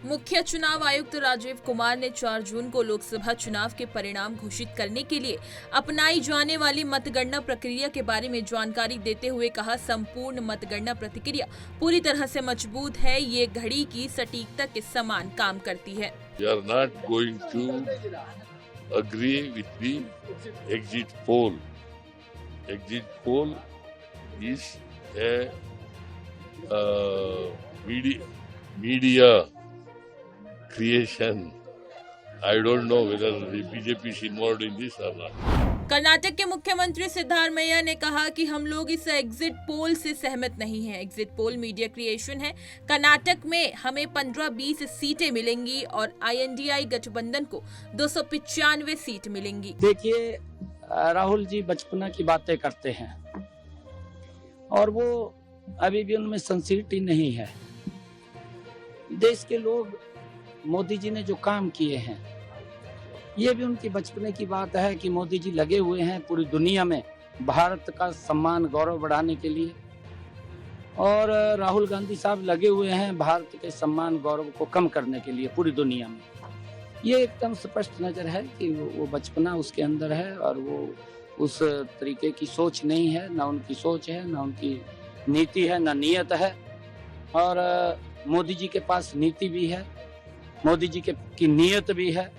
मुख्य चुनाव आयुक्त राजीव कुमार ने 4 जून को लोकसभा चुनाव के परिणाम घोषित करने के लिए अपनाई जाने वाली मतगणना प्रक्रिया के बारे में जानकारी देते हुए कहा, संपूर्ण मतगणना प्रक्रिया पूरी तरह से मजबूत है, ये घड़ी की सटीकता के समान काम करती है। We are not going to agree with the exit poll. Exit poll is a media creation. I don't know whether the BJP is involved in this or not. Karnataka के मुख्यमंत्री सिद्धारमैया ने कहा कि हम लोग इस एग्जिट पोल से सहमत नहीं हैं। एग्जिट पोल मीडिया क्रिएशन है। कर्नाटक में हमें 15-20 सीटें मिलेंगी और INDI गठबंधन को 295 सीट मिलेंगी। देखिए, राहुल जी बचपना की बातें करते हैं और वो अभी भी उनमें सिंसियरिटी नहीं है। देश के लोग मोदी जी ने जो काम किए हैं, ये भी उनकी बचपने की बात है कि मोदी जी लगे हुए हैं पूरी दुनिया में भारत का सम्मान गौरव बढ़ाने के लिए, और राहुल गांधी साहब लगे हुए हैं भारत के सम्मान गौरव को कम करने के लिए पूरी दुनिया में। ये एकदम स्पष्ट नजर है कि वो बचपना उसके अंदर है और वो उस तरीके की सोच नहीं है, ना उनकी सोच है, ना उनकी नीति है, ना नियत है। और मोदी जी के पास नीति भी है, मोदी जी की नियत भी है,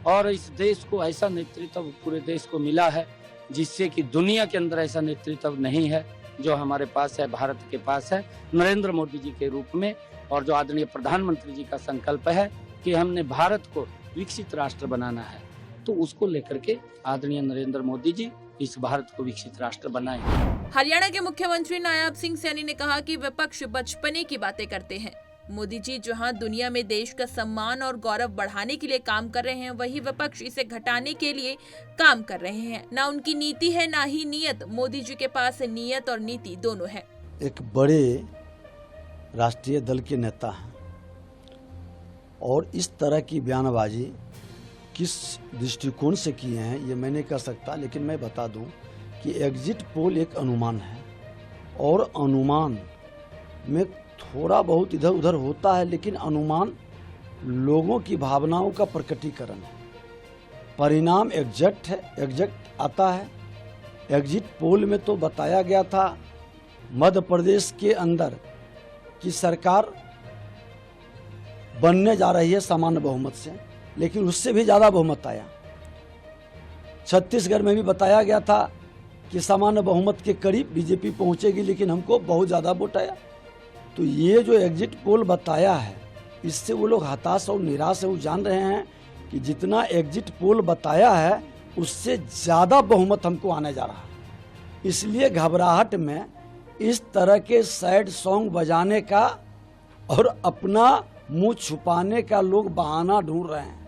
और इस देश को ऐसा नेतृत्व पूरे देश को मिला है जिससे कि दुनिया के अंदर ऐसा नेतृत्व नहीं है जो हमारे पास है, भारत के पास है, नरेंद्र मोदी जी के रूप में। और जो आदरणीय प्रधानमंत्री जी का संकल्प है कि हमने भारत को विकसित राष्ट्र बनाना है, तो उसको लेकर के आदरणीय नरेंद्र मोदी जी इस भारत को विकसित राष्ट्र बनाए। हरियाणा के मुख्यमंत्री नायब सिंह सैनी ने कहा कि विपक्ष बचपने की बातें करते हैं। मोदी जी जहां दुनिया में देश का सम्मान और गौरव बढ़ाने के लिए काम कर रहे हैं, वही विपक्ष इसे घटाने के लिए काम कर रहे हैं। ना उनकी नीति है, ना ही नियत। मोदी जी के पास नियत और नीति दोनों है। एक बड़े राष्ट्रीय दल के नेता हैं और इस तरह की बयानबाजी किस दृष्टिकोण से किए हैं ये मैं नहीं कह सकता, लेकिन मैं बता दूं कि एग्जिट पोल एक अनुमान है और अनुमान में थोड़ा बहुत इधर उधर होता है, लेकिन अनुमान लोगों की भावनाओं का प्रकटीकरण है। परिणाम एग्जैक्ट आता है। एग्जिट पोल में तो बताया गया था मध्य प्रदेश के अंदर कि सरकार बनने जा रही है सामान्य बहुमत से, लेकिन उससे भी ज़्यादा बहुमत आया। छत्तीसगढ़ में भी बताया गया था कि सामान्य बहुमत के करीब बीजेपी पहुंचेगी, लेकिन हमको बहुत ज़्यादा वोट आया। तो ये जो एग्जिट पोल बताया है, इससे वो लोग हताश और निराश है। वो जान रहे हैं कि जितना एग्जिट पोल बताया है उससे ज़्यादा बहुमत हमको आने जा रहा है। इसलिए घबराहट में इस तरह के सैड सॉन्ग बजाने का और अपना मुंह छुपाने का लोग बहाना ढूंढ रहे हैं।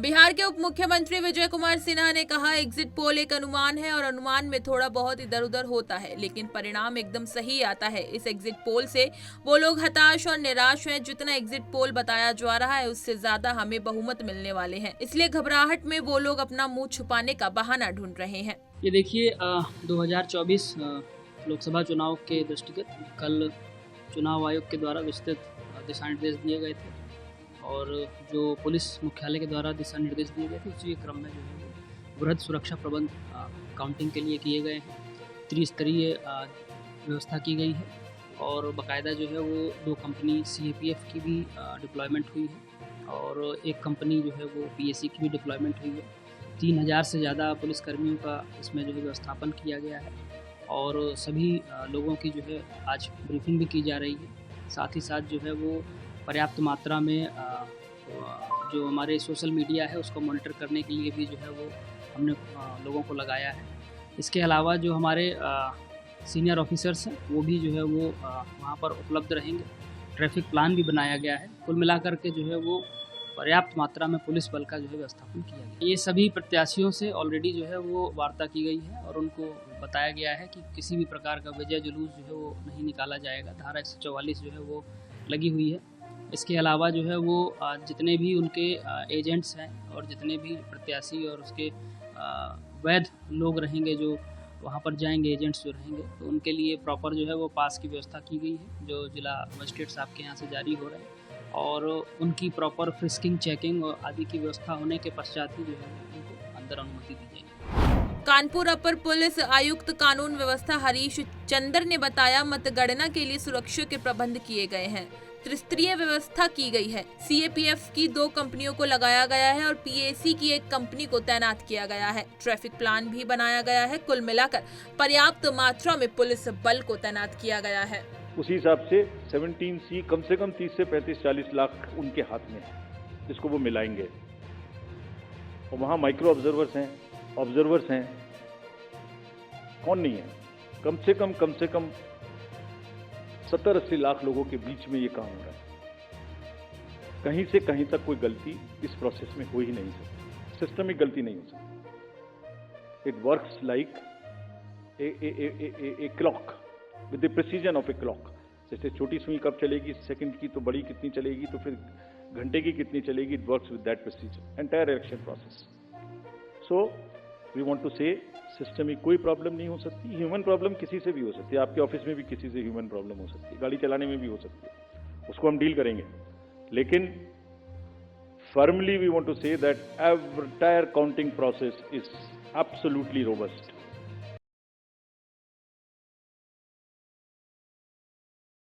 बिहार के उप मुख्यमंत्री विजय कुमार सिन्हा ने कहा, एग्जिट पोल एक अनुमान है और अनुमान में थोड़ा बहुत इधर उधर होता है, लेकिन परिणाम एकदम सही आता है। इस एग्जिट पोल से वो लोग हताश और निराश हैं। जितना एग्जिट पोल बताया जा रहा है उससे ज्यादा हमें बहुमत मिलने वाले हैं, इसलिए घबराहट में वो लोग अपना मुंह छुपाने का बहाना ढूंढ रहे हैं। ये देखिए, 2024 लोकसभा चुनाव के दृष्टिगत कल चुनाव आयोग के द्वारा विस्तृत दिशा निर्देश दिए गए थे और जो पुलिस मुख्यालय के द्वारा दिशा निर्देश दिए गए थे उसी क्रम में जो है वो वृहद सुरक्षा प्रबंध काउंटिंग के लिए किए गए हैं। त्रिस्तरीय व्यवस्था की गई है और बाकायदा जो है वो 2 कंपनी CAPF की भी डिप्लॉयमेंट हुई है और एक कंपनी जो है वो PAC की भी डिप्लॉयमेंट हुई है। 3000 से ज़्यादा पुलिसकर्मियों का इसमें जो है व्यवस्थापन किया गया है और सभी लोगों की जो है आज ब्रीफिंग भी की जा रही है। साथ ही साथ जो है वो पर्याप्त मात्रा में जो हमारे सोशल मीडिया है उसको मॉनिटर करने के लिए भी जो है वो हमने लोगों को लगाया है। इसके अलावा जो हमारे सीनियर ऑफिसर्स हैं वो भी जो है वो वहाँ पर उपलब्ध रहेंगे। ट्रैफिक प्लान भी बनाया गया है। कुल मिलाकर के जो है वो पर्याप्त मात्रा में पुलिस बल का जो है व्यवस्थापन किया गया। ये सभी प्रत्याशियों से ऑलरेडी जो है वो वार्ता की गई है और उनको बताया गया है कि किसी भी प्रकार का विजय जुलूस जो है वो नहीं निकाला जाएगा। धारा 144 जो है वो लगी हुई है। इसके अलावा जो है वो जितने भी उनके एजेंट्स हैं और जितने भी प्रत्याशी और उसके वैध लोग रहेंगे जो वहाँ पर जाएंगे, एजेंट्स जो रहेंगे, तो उनके लिए प्रॉपर जो है वो पास की व्यवस्था की गई है जो जिला मजिस्ट्रेट साहब के यहाँ से जारी हो रहे हैं। और उनकी प्रॉपर फ्रिस्किंग, चेकिंग और आदि की व्यवस्था होने के पश्चात ही जो है उनको अंदर अनुमति दी जाएगी। कानपुर अपर पुलिस आयुक्त कानून व्यवस्था हरीश चंद्र ने बताया, मतगणना के लिए सुरक्षा के प्रबंध किए गए हैं, त्रिस्तरीय व्यवस्था की गई है। सीएपीएफ की 2 कंपनियों को लगाया गया है और पीएसी की 1 कंपनी को तैनात किया गया है। ट्रैफिक प्लान भी बनाया गया है। कुल मिलाकर पर्याप्त मात्रा में पुलिस बल को तैनात किया गया है। उसी हिसाब से 17C कम से कम 30 से 35-40 लाख उनके हाथ में है, जिसको वो मिलाएंगे। और वहाँ माइक्रो ऑब्जर्वर्स हैं, कौन नहीं है? कम से कम 70-80 लाख लोगों के बीच में ये काम हो रहा है। कहीं से कहीं तक कोई गलती इस प्रोसेस में हो ही नहीं सकती, सिस्टमिक गलती नहीं हो सकती। It works like a clock with the precision of a clock. जैसे छोटी सुई कब चलेगी सेकंड की, तो बड़ी कितनी चलेगी, तो फिर घंटे की कितनी चलेगी। It works with that precision entire election process. So we want to say system में कोई प्रॉब्लम नहीं हो सकती। ह्यूमन प्रॉब्लम किसी से भी हो सकती है, आपके ऑफिस में भी किसी से ह्यूमन प्रॉब्लम हो सकती है, गाड़ी चलाने में भी हो सकती है, उसको हम डील करेंगे। लेकिन formally we want to say that entire counting process is absolutely robust.